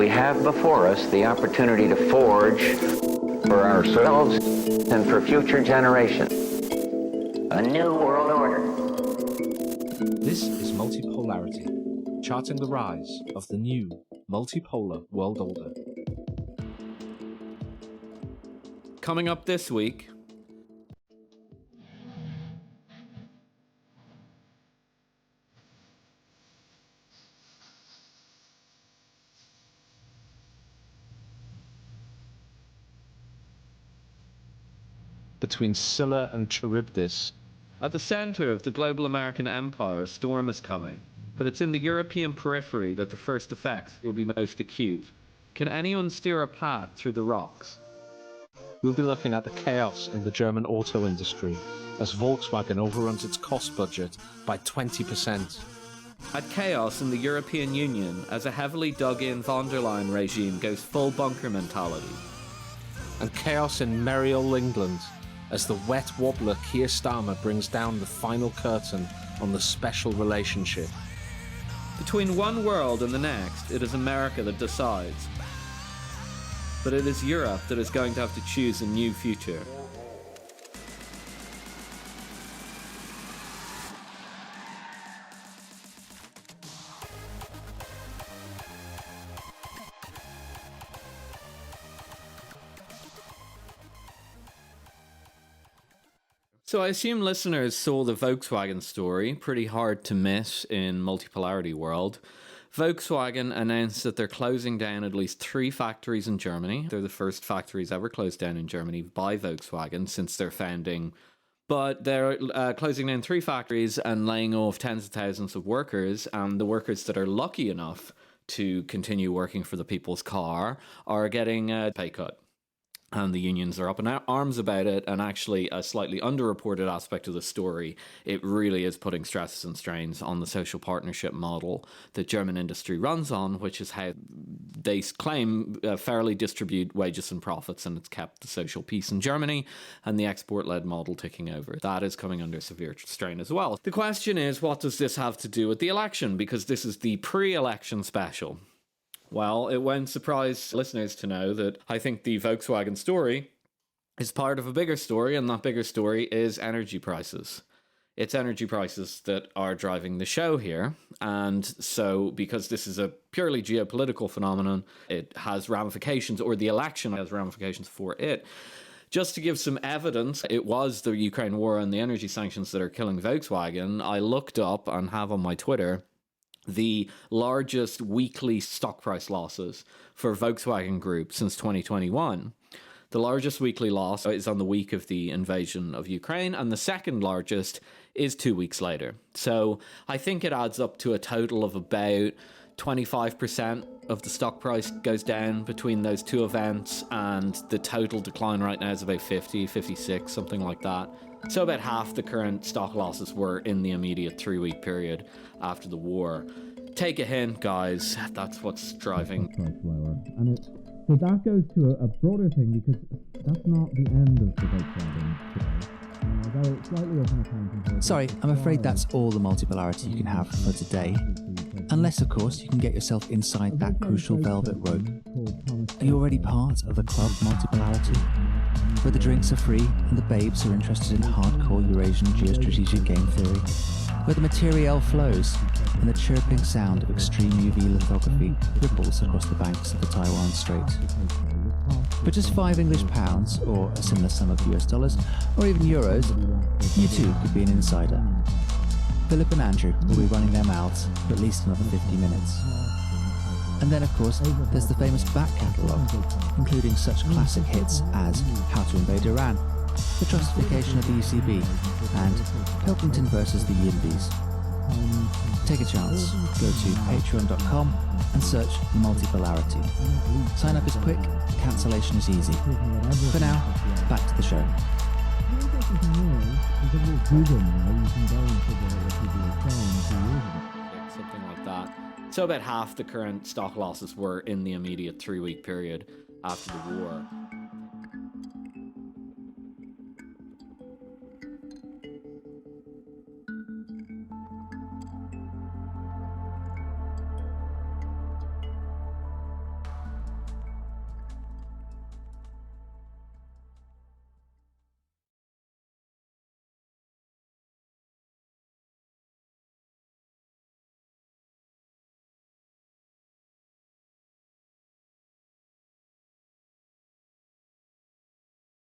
we have before us the opportunity to forge for ourselves and for future generations a new world order. This is Multipolarity, charting the rise of the new multipolar world order. Coming up this week, between Scylla and Charybdis. At the center of the global American empire, a storm is coming, but it's in the European periphery that the first effects will be most acute. Can anyone steer a path through the rocks? We'll be looking at the chaos in the German auto industry as Volkswagen overruns its cost budget by 20%. At chaos in the European Union as a heavily dug-in von der Leyen regime goes full bunker mentality. And chaos in merrie, England as the wet wobbler Keir Starmer brings down the final curtain on the special relationship. Between one world and the next, it is America that decides. But it is Europe that is going to have to choose a new future. So I assume listeners saw the Volkswagen story, pretty hard to miss in multipolarity world. Volkswagen announced that they're closing down at least 3 factories in Germany. They're the first factories ever closed down in Germany by Volkswagen since their founding. But they're closing down 3 factories and laying off tens of thousands of workers. And the workers that are lucky enough to continue working for the people's car are getting a pay cut. And the unions are up in arms about it, and actually a slightly underreported aspect of the story, it really is putting stresses and strains on the social partnership model that German industry runs on, which is how they claim fairly distribute wages and profits, and it's kept the social peace in Germany and the export-led model ticking over. That is coming under severe strain as well. The question is, what does this have to do with the election? Because this is the pre-election special. Well, it won't surprise listeners to know that I think the Volkswagen story is part of a bigger story, and that bigger story is energy prices. It's energy prices that are driving the show here. And so because this is a purely geopolitical phenomenon, it has ramifications, or the election has ramifications for it. Just to give some evidence, it was the Ukraine war and the energy sanctions that are killing Volkswagen. I looked up and have on my Twitter the largest weekly stock price losses for Volkswagen Group since 2021. The largest weekly loss is on the week of the invasion of Ukraine, and the second largest is 2 weeks later. So I think it adds up to a total of about 25% of the stock price goes down between those two events, and the total decline right now is about 50, 56, something like that. So about half the current stock losses were in the immediate 3-week period after the war. Take a hint, guys. That's what's driving. So that goes to a broader thing, because that's not the end of the Volkswagen today. Sorry, I'm afraid that's all the multipolarity you can have for today. Unless, of course, you can get yourself inside that crucial velvet rope. Are you already part of the club Multipolarity? Where the drinks are free and the babes are interested in hardcore Eurasian geostrategic game theory. Where the materiel flows and the chirping sound of extreme UV lithography ripples across the banks of the Taiwan Strait. For just £5 or a similar sum of US dollars, or even euros, you too could be an insider. Philip and Andrew will be running their mouths for at least another 50 minutes. And then, of course, there's the famous back catalogue, including such classic hits as How to Invade Iran, The Trustification of the ECB, and Pilkington versus the Yimbys. Take a chance, go to patreon.com and search Multipolarity. Sign up is quick, cancellation is easy. For now, back to the show. Something like that. So about half the current stock losses were in the immediate 3-week period after the war.